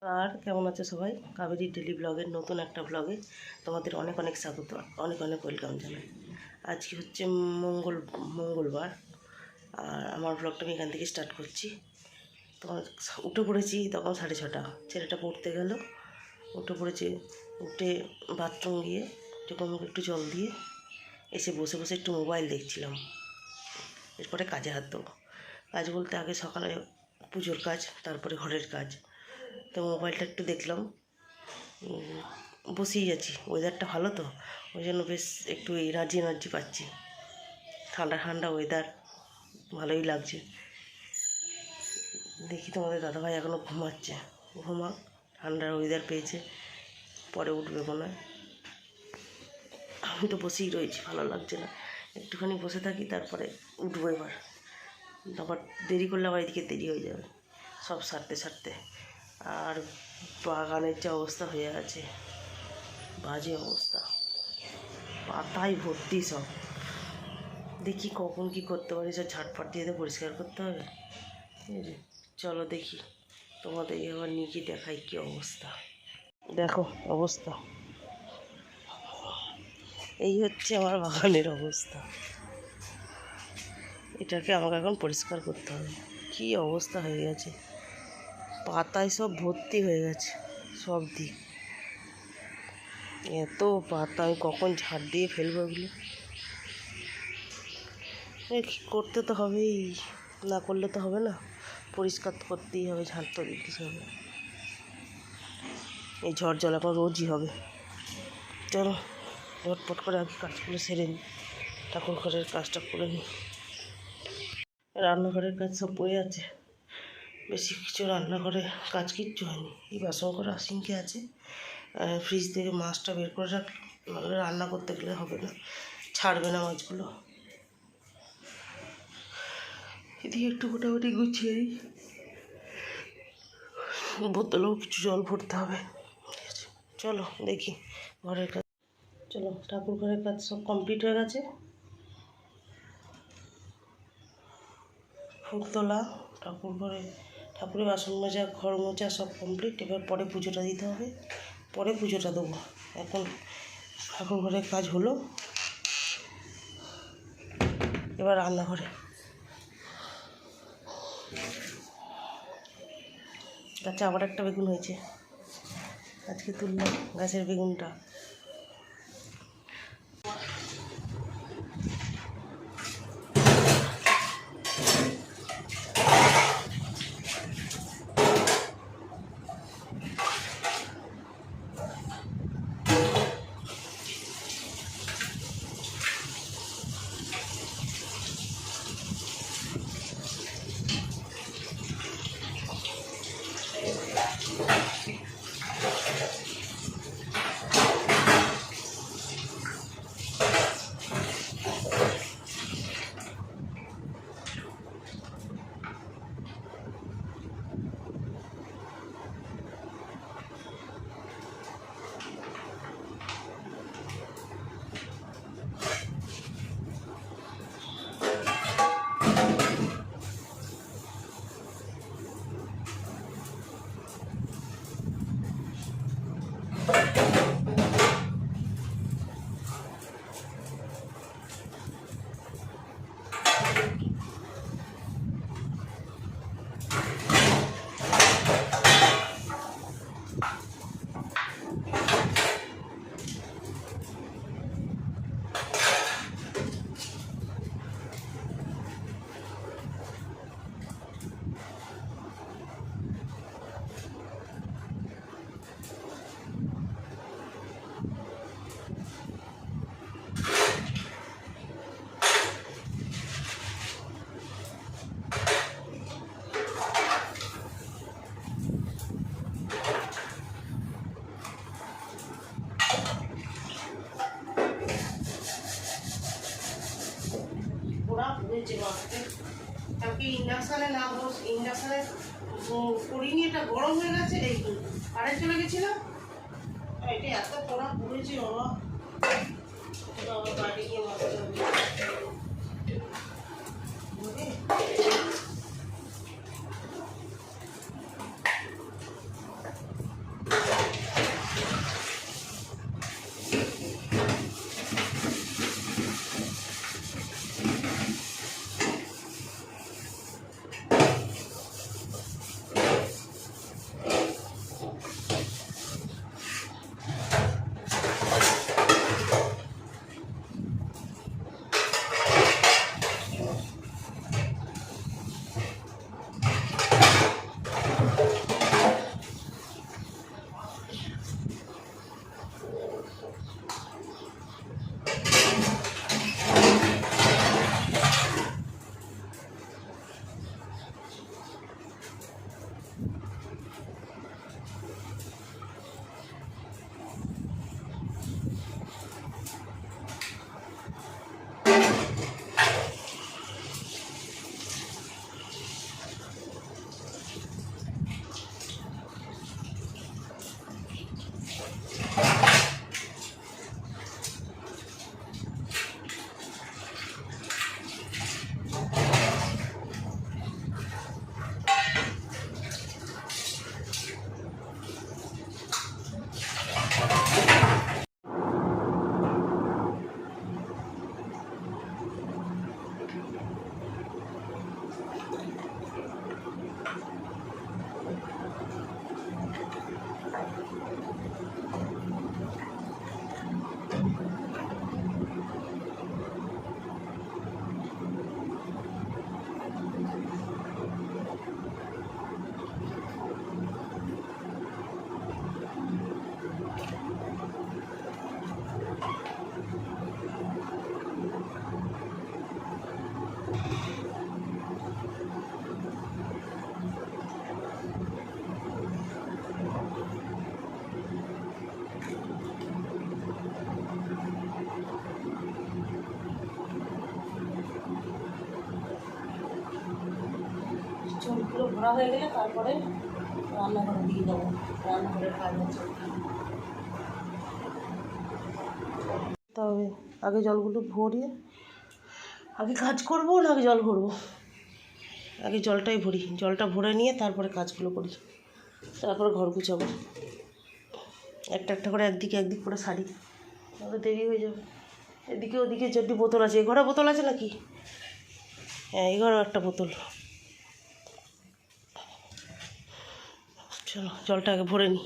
আর কেমন আছে সবাই? কাবেরী ডেলি ব্লগের নতুন একটা ব্লগে তোমাদের অনেক অনেক স্বাগত, অনেক অনেক ওয়েলকাম জানাই। আজকে হচ্ছে মঙ্গলবার, আর আমার ব্লগটা আমি এখান থেকে স্টার্ট করছি। তোমার উঠে পড়েছি তখন 6:30, ছেলেটা পড়তে গেল, উঠে পড়েছি। উঠে বাথরুম গিয়ে মুখে একটু জল দিয়ে এসে বসে বসে একটু মোবাইল দেখছিলাম। এরপরে কাজে হাত দেবো। কাজ বলতে আগে সকালে পুজোর কাজ, তারপরে ঘরের কাজ। তো মোবাইলটা একটু দেখলাম, বসেই আছি। ওয়েদারটা ভালো, তো ওই জন্য বেশ একটু এনার্জি পাচ্ছি। ঠান্ডা ঠান্ডা ওয়েদার, ভালোই লাগছে। দেখি তোমাদের দাদাভাই এখনও ঘুমাচ্ছে, ঘুমাক, ঠান্ডার ওয়েদার পেয়েছে, পরে উঠবে মনে হয়। আমি তো বসেই রয়েছি, ভালো লাগছে না, একটুখানি বসে থাকি, তারপরে উঠবো। আবার দেরি করলে আবার এদিকে দেরি হয়ে যাবে সব সারতে। আর বাগানের যে অবস্থা হয়ে আছে, বাজে অবস্থা, পাতায় ভর্তি সব। দেখি কখন কি করতে পারি, সব ঝাটপাট দিয়ে পরিষ্কার করতে হবে। চলো দেখি, তোমাদের এবার নিয়ে কি দেখাই কি অবস্থা। দেখো অবস্থা, এই হচ্ছে আমার বাগানের অবস্থা। এটাকে আমাকে এখন পরিষ্কার করতে হবে। কি অবস্থা হয়ে গেছে, পাতায় সব ভর্তি হয়ে গেছে সব দিক। এত পাতা, আমি কখন ঝাড় দিয়ে ফেলবো এগুলো। করতে তো হবেই, না করলে তো হবে না, পরিষ্কার তো করতেই হবে, ঝাড় তো দিতে হবে। এই ঝড় জল এখন রোজই হবে। চলো ঝটপট করে আগে কাজগুলো সেরে নিই, ঠাকুর ঘরের কাজটা করে নিই। রান্নাঘরের কাজ সব পড়ে আছে, বেশি কিছু রান্নাঘরে কাজ কিচ্ছু হয়নি। এই বাসন করা সিঙ্কে আছে, ফ্রিজ থেকে মাছটা বের করে রাখলাম, রান্না করতে গেলে হবে না, ছাড়বে না মাছগুলো। এদিকে একটু মোটামুটি গুছিয়ে দিই, বোতলেও কিছু জল ভরতে হবে। ঠিক আছে, চলো দেখি ঘরের কাজ। চলো, ঠাকুর ঘরের কাজ সব কমপ্লিট হয়ে গেছে। ফুল তোলা, ঠাকুর ঘরে ঠাকুরের বাসন মাজা, ঘর মোছা সব কমপ্লিট। এবার পরে পুজোটা দিতে হবে, পরে পুজোটা দেবো। এখন ঠাকুর ঘরের কাজ হলো, এবার রান্নাঘরে। গাছে আবার একটা বেগুন হয়েছে, আজকে তুললাম গাছের বেগুনটা। কালকে ইন্ডাকশানে না ইন্ডাকশানে করিনি, এটা গরম হয়ে গেছে, এই কারেন্ট চলে গেছিল, এটা এত পোড়া পড়েছে বাবা। বাড়ি গিয়ে মাছতে হবে। ভরা হয়ে গেলে তারপরে রান্নাঘরে দিয়ে দেবো, রান্নাঘরের কাজ আছে। তবে আগে জলগুলো ভরিয়ে আগে কাজ করবো না আগে জল ভরবো? আগে জলটাই ভরি, জলটা ভরে নিয়ে তারপরে কাজগুলো করি, তারপরে ঘর গুছাবো। একটা একটা করে একদিক করে সারি, তাহলে দেরি হয়ে যাবে। এদিকে ওদিকে যদি বোতল আছে, এ ঘরে বোতল আছে নাকি? হ্যাঁ, এই ঘরেও একটা বোতল। চলো জলটা আগে ভরে নিই।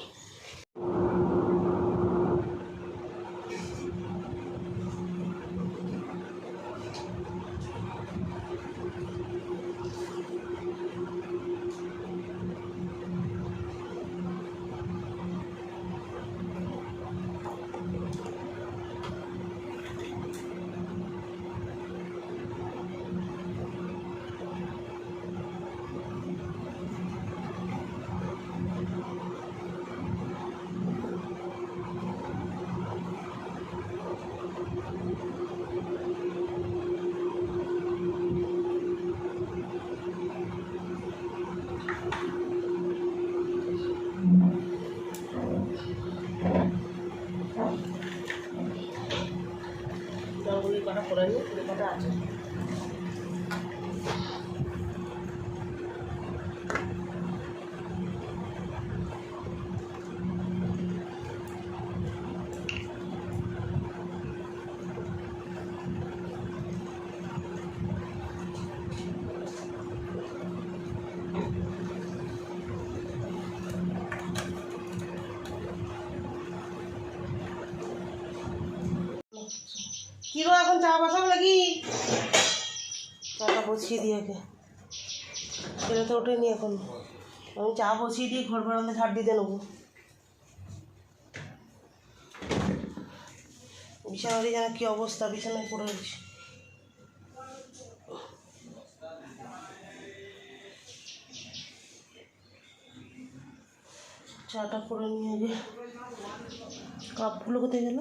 জলগুলি কটা করে নিই, কুড়ি কটা আছে। কি গো, এখন চা বসাবো নাকি? চাটা বসিয়ে দিই আগে, ছেলে তো ওঠেনি এখন। আমি চা বসিয়ে দিয়ে ঘর বারান্দা ঝাড় দিতে নেবো। বিছানারই যেন কী অবস্থা, বিছানায় পড়ে গেছি। চাটা করে নিয়ে যে কাপগুলো কোথায় গেল?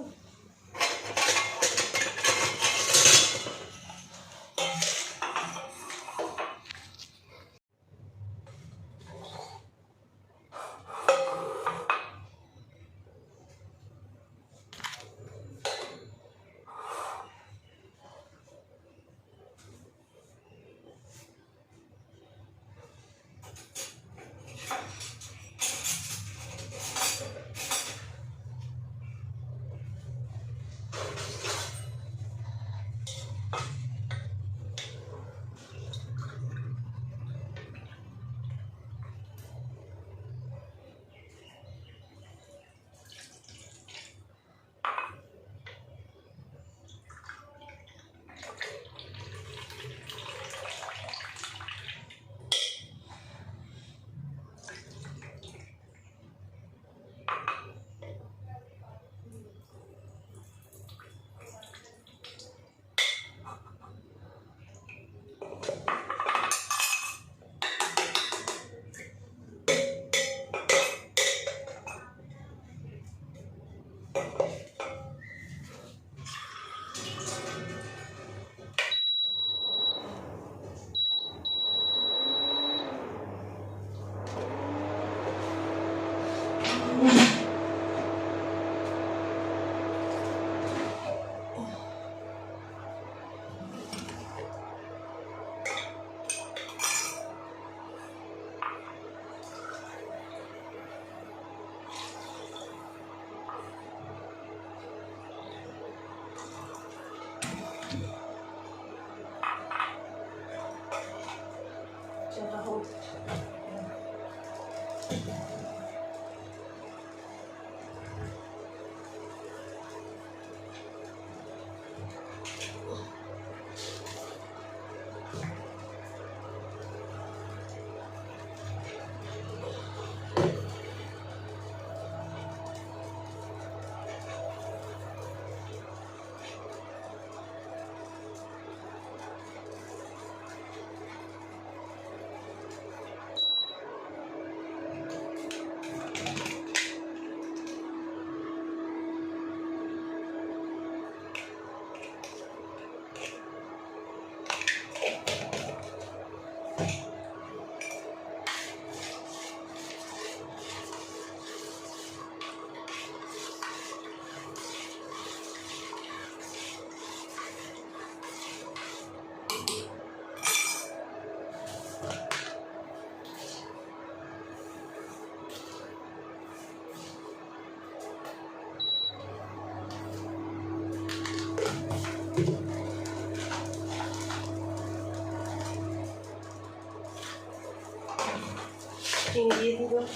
দেখলাম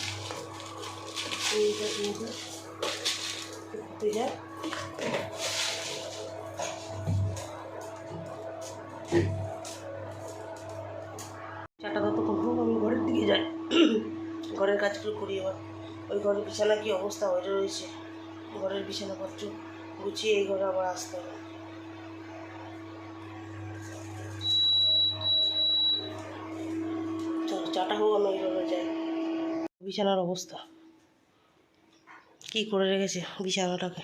এইটা কিন্তু ফুটে যায়। চাটা ততক্ষণ হোক, আমি ঘরের দিকে যাই, ঘরের কাজগুলো করি। আবার ওই ঘরের বিছানা কি অবস্থা হয়ে রয়েছে, ঘরের বিছানাপত্র গুছিয়ে এই ঘরে আবার আসতে হবে। চলো চাটা হোক, আমি এইভাবে যাই। বিছানার অবস্থা কি করে রেখেছে বিছানাটাকে,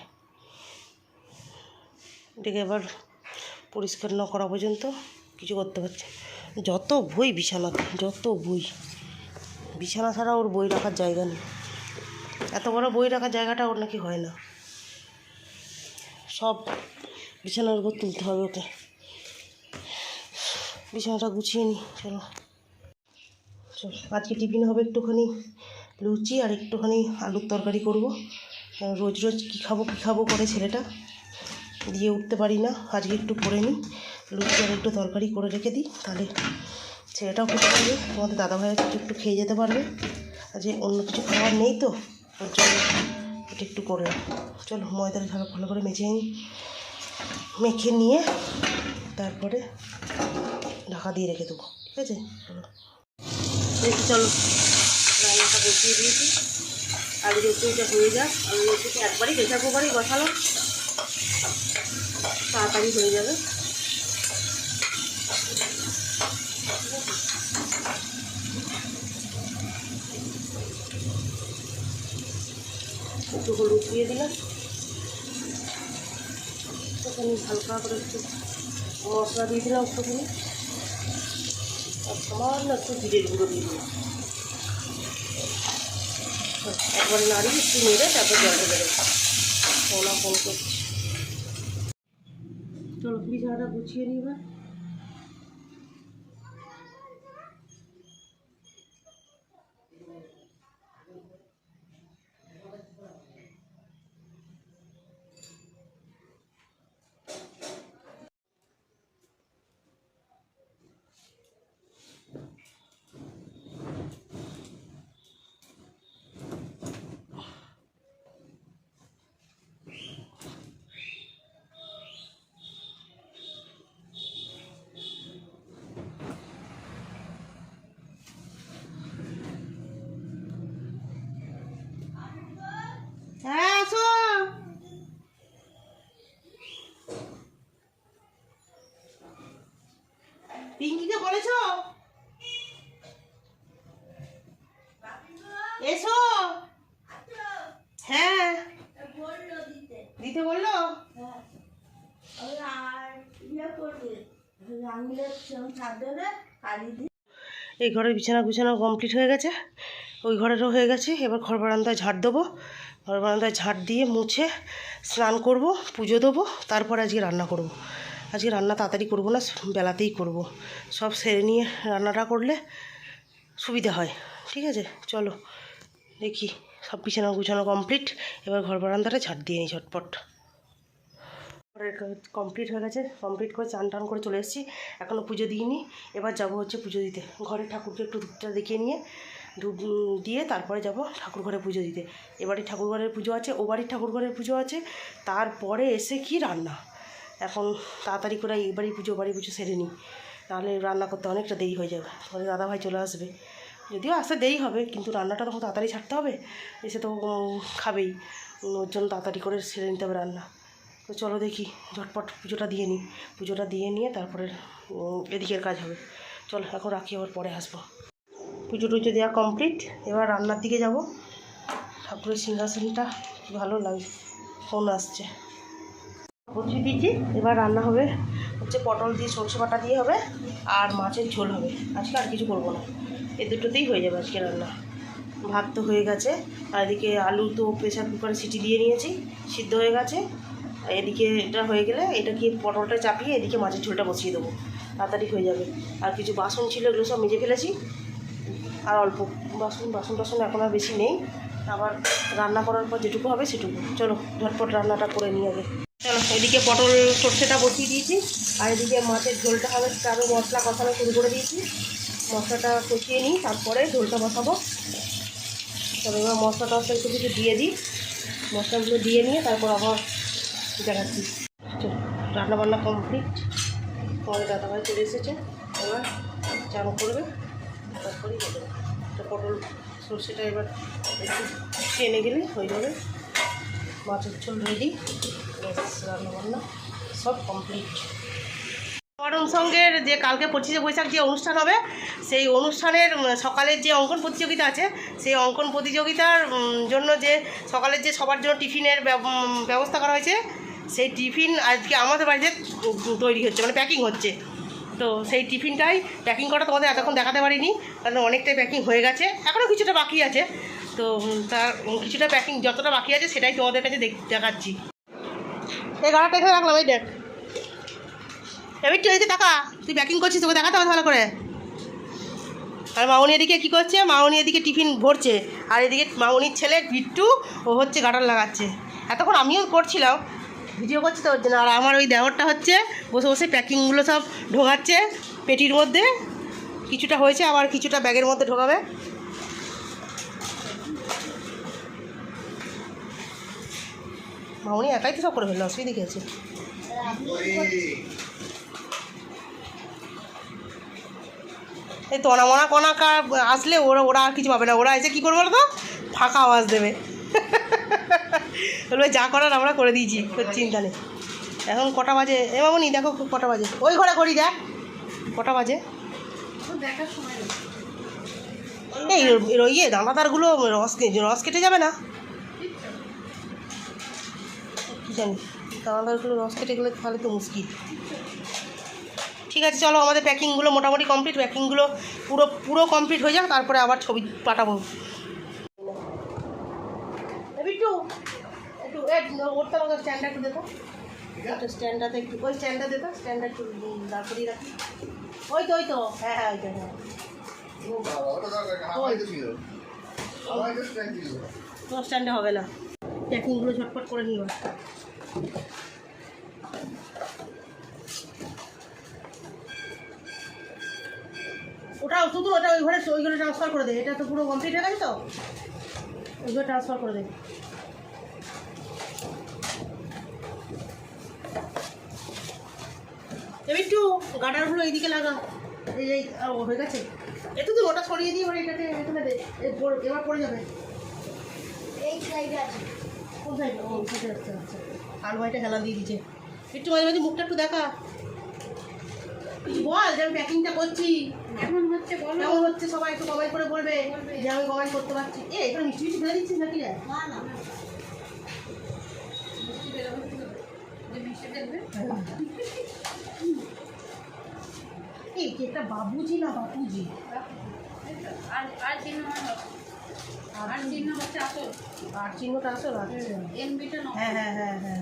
এটাকে এবার পরিষ্কার না করা পর্যন্ত কিছু করতে পারছে। যত বই বিছানাতে, যত বই, বিছানা ছাড়া ওর বই রাখার জায়গা নেই। এত বড় বই রাখার জায়গাটা ওর নাকি হয় না, সব বিছানার উপর তুলতে হবে ওকে। বিছানাটা গুছিয়ে নিই। চলো চলো, আজকে টিফিন হবে একটুখানি লুচি আর একটুখানি আলুর তরকারি করব। রোজ রোজ কী খাবো করে ছেলেটা দিয়ে উঠতে পারি না, আজকে একটু করে নিই, লুচি আর একটু তরকারি করে রেখে দিই, তাহলে ছেলেটাও খেতে পারবে, তোমাদের দাদাভাইয়ের কিছু একটু খেয়ে যেতে পারবে। আজ অন্য কিছু খাবার নেই তো, ওর জন্য এটা একটু করে। চলো ময়দার ধারা ভালো করে মেখে নিয়ে তারপরে ঢাকা দিয়ে রেখে দেবো, ঠিক আছে? চলো চলো, রান্নাটা বসিয়ে দিয়েছি, আলু রসুনটা হয়ে যাক। আলু রসুনটা একবারই প্রেসার কুকারেই বসালো, তাড়াতাড়ি হয়ে যাবে। একটু হলুদ দিয়ে দিলাম, একটুখানি হালকা করে একটু মশলা দিয়ে দিলাম, একটুখানি আর সামান্য একটু জিরের গুঁড়ো দিয়ে দিলাম। একবারে নাড়িয়ে একটু নেড়ে তারপর জলটা দেবে। ওনা ফোন করছি। চলো বিছানাটা গুছিয়ে নিই এবার। হ্যাঁ আসো, পিঙ্কিকে বলেছো এসো? হ্যাঁ দিতে বললো। এই ঘরের বিছানা গুছানো কমপ্লিট হয়ে গেছে, ওই ঘরেরও হয়ে গেছে। এবার ঘর বারান্দায় ঝাড় দেবো, ঘর বারান্দায় ঝাড় দিয়ে মুছে স্নান করব, পুজো দেবো, তারপর আজকে রান্না করব। আজকে রান্না তাড়াতাড়ি করব না, বেলাতেই করব, সব সেরে নিয়ে রান্নাটা করলে সুবিধা হয়, ঠিক আছে? চলো দেখি, সব বিছানা গুছানো কমপ্লিট, এবার ঘর বারান্দাটা ঝাড় দিয়ে নিই ঝটপট। ঘরের কমপ্লিট হয়ে গেছে, কমপ্লিট করে চান টান করে চলে এসেছি, এখনও পুজো দিইনি। এবার যাব হচ্ছে পুজো দিতে, ঘরের ঠাকুরকে একটু ধূপটা দেখিয়ে নিয়ে ধূপ দিয়ে তারপরে যাব ঠাকুর ঘরে পুজো দিতে। এবারই ঠাকুর ঘরের পুজো আছে, ও বাড়ির ঠাকুর ঘরের পুজো আছে, তারপরে এসে কি রান্না। এখন তাড়াতাড়ি করে বাড়ি পুজো সেরে নিই, নাহলে রান্না করতে অনেকটা দেরি হয়ে যাবে। তোমাদের দাদাভাই চলে আসবে, যদিও আসতে দেরি হবে, কিন্তু রান্নাটা তখন তাড়াতাড়ি ছাড়তে হবে, এসে তো খাবেই, ওর জন্য তাড়াতাড়ি করে সেরে নিতে হবে রান্না। তো চলো দেখি ঝটপট পুজোটা দিয়ে নিই, পুজোটা দিয়ে নিয়ে তারপরে এদিকের কাজ হবে। চলো এখন রাখি, আবার পরে আসবো। পুজো টুজো দেওয়া কমপ্লিট, এবার রান্নার দিকে যাব। ঠাকুরের সিংহাসনটা ভালো লাগে, ফোন আসছে, বসিয়ে দিয়েছি। এবার রান্না হবে হচ্ছে পটল দিয়ে সরষে বাটা দিয়ে হবে, আর মাছের ঝোল হবে। আজকে আর কিছু করবো না, এ দুটোতেই হয়ে যাবে আজকে রান্না। ভাত তো হয়ে গেছে, আর এদিকে আলু তো প্রেসার কুকারে সিটি দিয়ে নিয়েছি, সিদ্ধ হয়ে গেছে। এদিকে এটা হয়ে গেলে এটাকে পটলটা চাপিয়ে এদিকে মাছের ঝোলটা বসিয়ে দেবো, তাড়াতাড়ি হয়ে যাবে। আর কিছু বাসন ছিল, এগুলো সব মেজে ফেলেছি, আর অল্প বাসন এখন আর বেশি নেই, আবার রান্না করার পর যেটুকু হবে সেটুকু। চলো ঝটপট রান্নাটা করে নিয়ে আগে। চলো এদিকে পটল সর্ষেটা বসিয়ে দিয়েছি, আর এদিকে মাছের ঝোলটা হবে, তারও মশলা কষানো শুরু করে দিয়েছি। মশলাটা কষিয়ে নিই, তারপরে ঝোলটা বসাবো। তবে এবার মশলা টশলা একটু কিছু দিয়ে দিই, মশলাগুলো দিয়ে নিয়ে তারপর আবার দেখাচ্ছি। রান্নাবান্না কমপ্লিট, আমাদের দাদাভাই চলে এসেছে, এবার চান করবে, তারপরেই হবে। পটল সর্ষেটা এবার একটু টেনে গেলে হয়ে যাবে, মাছের ঝোল রেডি, রান্নাবান্না সব কমপ্লিট। মরণ সঙ্গের যে কালকে 25শে বৈশাখ যে অনুষ্ঠান হবে, সেই অনুষ্ঠানের সকালের যে অঙ্কন প্রতিযোগিতা আছে, সেই অঙ্কন প্রতিযোগিতার জন্য যে সকালের যে সবার জন্য টিফিনের ব্যবস্থা করা হয়েছে, সেই টিফিন আজকে আমাদের বাড়িতে তৈরি হচ্ছে, মানে প্যাকিং হচ্ছে। তো সেই টিফিনটাই প্যাকিং করা তোমাদের এতক্ষণ দেখাতে পারিনি, কারণ অনেকটাই প্যাকিং হয়ে গেছে, এখনও কিছুটা বাকি আছে। তো তার কিছুটা প্যাকিং যতটা বাকি আছে সেটাই তোমাদের কাছে দেখাচ্ছি। এই গাড়াটা এখানে রাখলাম, এই দেখ, এবার একটু এদিকে টাকা, তুই প্যাকিং করছিস, তোকে দেখাতে হবে ভালো করে। আর মামনি এদিকে কী করছে, মামনি এদিকে টিফিন ভরছে, আর এদিকে মামনির ছেলে বিট্টু ও হচ্ছে গাটার লাগাচ্ছে। এতক্ষণ আমিও করছিলাম, ভিডিও করছি তো ওর জন্য। আর আমার ওই দেওরটা হচ্ছে বসে বসে প্যাকিংগুলো সব ঢোকাচ্ছে পেটির মধ্যে, কিছুটা হয়েছে আবার কিছুটা ব্যাগের মধ্যে ঢোকাবে। মামনি একাই তো সব করে ফেললো, অসুবিধা দেখেছে। এই তনামনা কনাকা আসলে ওরা আর কিছু পাবে না, ওরা এসে কী করবে বলো তো, ফাঁকা আওয়াজ দেবে, বলবে যা করার আমরা করে দিয়েছি, চিন্তা নেই। এখন কটা বাজে এ মামনি, দেখো কটা বাজে, ওই ঘরে করি দেখ কটা বাজে। এই ইয়ে দানাদারগুলো রস কেটে যাবে না, কী জানি দানাদারগুলো রস কেটে গেলে তাহলে তো মুশকিল। ঠিক আছে চলো, আমাদের প্যাকিংগুলো মোটামুটি কমপ্লিট, প্যাকিংগুলো পুরো কমপ্লিট হয়ে যাক, তারপরে আবার ছবি পাঠাবো। একটু ওরটা আমাকে স্ট্যান্ডটা একটু দেখো, স্ট্যান্ডটাতে একটু ওই স্ট্যান্ডটা দেখো, স্ট্যান্ডটা একটু দাঁড় করিয়ে রাখি। ওই তো হ্যাঁ হ্যাঁ ওইটা হ্যাঁ, তোমার স্ট্যান্ডে হবে না, প্যাকিংগুলো ঝটপট করে নিও। ওটা শুধু ওটা ওই ঘরে ট্রান্সফার করে দে, এটা তো পুরো কমপ্লিট হয়ে গেছে, তো ওই ঘরে ট্রান্সফার করে দে। এবার একটু গাডারগুলো এইদিকে লাগা, এই হয়ে গেছে, একটু তো ওটা ছড়িয়ে দিয়ে এটাকে এখানে দে, এবার পড়ে যাবে। এই সাইডে আছে, কোন সাইডে? ও সাইডে আচ্ছা আচ্ছা, আর ভাইটা হেলা দিয়ে দিচ্ছে। একটু মাঝে মাঝে মুখটা একটু দেখা, বল যে আমি প্যাকিংটা করছি, কেমন হচ্ছে বল, কেমন হচ্ছে সবাই একটু কমেন্ট করে বলবে যে আমি কমেন্ট করতে পারছি। এবার মিষ্টি মিষ্টি ফেলে দিচ্ছিস নাকি রে? না না এই কেকটা বাবুজি না বাপুজি, আর চিহ্ন হচ্ছে আসল, আর চিহ্নটা আসল, হ্যাঁ হ্যাঁ হ্যাঁ হ্যাঁ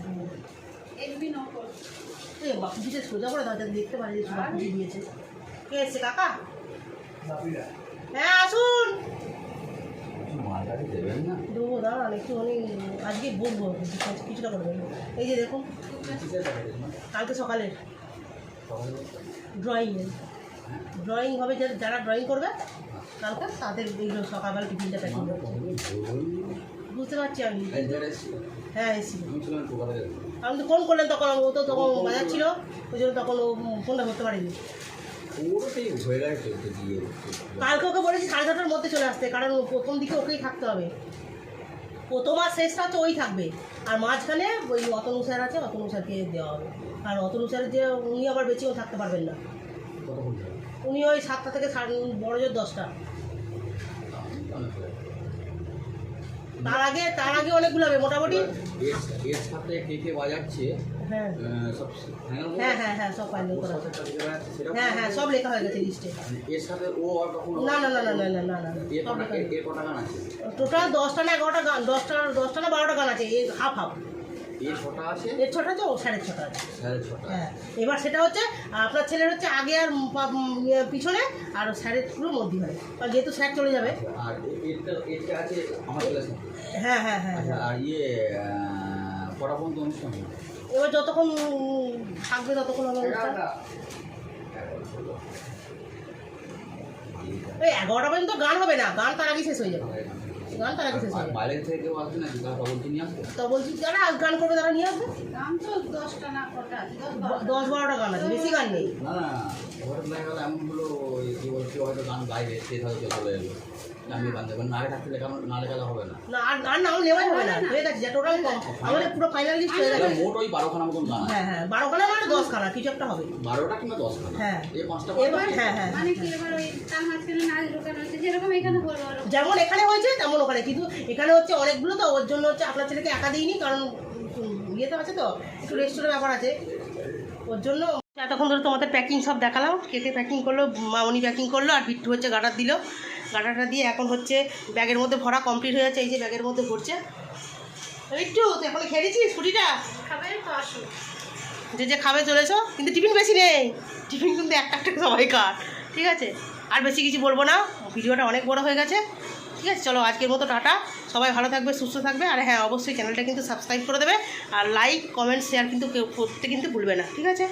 হ্যাঁ, বাপুজিটা সোজা করে দাও যাতে দেখতে পারে যে বাপুজি দিয়েছে। কে এসছে কাকা? হ্যাঁ আসুন, দেবো দাঁড়ান একটুখানি, আজকে বলবো কিছুটা করবেন। এই যে দেখুন কালকে সকালে ড্রয়িং হবে, যারা ড্রয়িং করবে কালকে তাদের এইগুলো সকালবেলা টিফিনটা প্যাকিং করবে। বুঝতে পারছি আমি, হ্যাঁ এসেছি, আপনি তো ফোন করলেন তখন, ও তো তখন বাজার ছিল, ওই জন্য তখন ও ফোনটা করতে পারিনি। কালকে ওকে বলেছি 10:30টার মধ্যে চলে আসতে, কারণ প্রথম দিকে ওকেই থাকতে হবে, প্রথম আর শেষটা হচ্ছে ওই থাকবে, আর মাঝখানে ওই অতনু স্যার আছে, অতনু স্যারকে দেওয়া হবে। আর অতনু স্যারের যে উনি আবার বেশিও থাকতে পারবেন না, উনি ওই 7টা থেকে বড় জোর 10টা, তার আগে অনেকগুলো হবে মোটামুটি। এর সাথে কে কে বাজাচ্ছে, হ্যাঁ সব হ্যাঁ হ্যাঁ হ্যাঁ সব ফাইনাল করা আছে, হ্যাঁ হ্যাঁ সব লেখা হয়ে গেছে লিস্টে। এর সাথে ও আর কখনো না না না না না না না না, এর কটা গান আছে টোটাল? 10টা না 11টা গান, 10টা না 12টা গান আছে, এই হাফ হাফ। এর 6টা আছে, এর 6টা আছে, ও 6.5 আছে। 6.5 হ্যাঁ, এবার সেটা হচ্ছে আপনার ছেলের হচ্ছে আগে আর পিছনে, আর স্যারের পুরো মধ্যে হয়, আর যেহেতু স্যার চলে যাবে। আর এটা আছে আমার ছেলের সাথে, হ্যাঁ হ্যাঁ হ্যাঁ। আর কটা পর্যন্ত অনুষ্ঠান হবে? এবার যতক্ষণ থাকবে ততক্ষণ হবে অনুষ্ঠান। ওই 11টা পর্যন্ত গান হবে না, গান তার আগে শেষ হয়ে যাবে। গান তারা শেষ হয়ে যায়। বাইরে থেকে কেউ আসবে নাকি তারা বলতে নিয়ে আসবে? তো বলছি যারা গান করবে তারা নিয়ে আসবে। দাম তো 10টা না কটা 10-12টা গান আছে, বেশি গান নেই। না না হঠাৎ দেখা গেলো এমন হলো ওই কি বলছি হয়তো গান গাইবে সে হয়তো চলে এলো আমি গান দেবেন না আগে থাকতে না লেখালে হবে না। না আর গান নাও নেওয়াই হবে না, হয়ে গেছে যা টোটাল কম আমাদের পুরো ফাইনাল লিস্ট হয়ে গেছে। মোট ওই 12খানা মতন গান আছে। হ্যাঁ হ্যাঁ 12খানা মানে 10খানা কিছু একটা হবে। 12টা কিংবা 10খানা হ্যাঁ। এই 5টা এবার হ্যাঁ হ্যাঁ মানে কি এবার ওই তার মাঝখানে নাচ ঢোকানো হয়েছে যেরকম এখানে বলবো যেমন এখানে হয়েছে তেমন ওখানে, কিন্তু এখানে হচ্ছে অনেকগুলো, তো ওর জন্য হচ্ছে আপনার ছেলেকে একা দিইনি, কারণ ইয়েতে আছে তো একটু রেস্টুরেন্টের ব্যাপার আছে ওর জন্য। এতক্ষণ ধরে তোমাদের প্যাকিং সব দেখালাম, কেকে প্যাকিং করলো, মামনি প্যাকিং করলো, আর বিট্টু হচ্ছে গাডার দিল। গাডারটা দিয়ে এখন হচ্ছে ব্যাগের মধ্যে ভরা কমপ্লিট হয়ে যাচ্ছে, এই যে ব্যাগের মধ্যে ভরছে। বিট্টু তুই এখন খেয়েছিস ছুটিটা? খাবে তো আসো যে খাবে চলেছো, কিন্তু টিফিন বেশি নেই, টিফিন কিন্তু একটা একটা সবাই কার, ঠিক আছে? আর বেশি কিছু বলবো না, ভিডিওটা অনেক বড় হয়ে গেছে, ঠিক আছে? চলো আজকের মতো টাটা, সবাই ভালো থাকবে, সুস্থ থাকবে, আর হ্যাঁ অবশ্যই চ্যানেলটা কিন্তু সাবস্ক্রাইব করে দেবে, আর লাইক কমেন্ট শেয়ার কিন্তু কেউ করতে কিন্তু ভুলবে না, ঠিক আছে?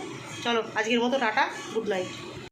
চলো আজকের মতো টাটা, গুড নাইট।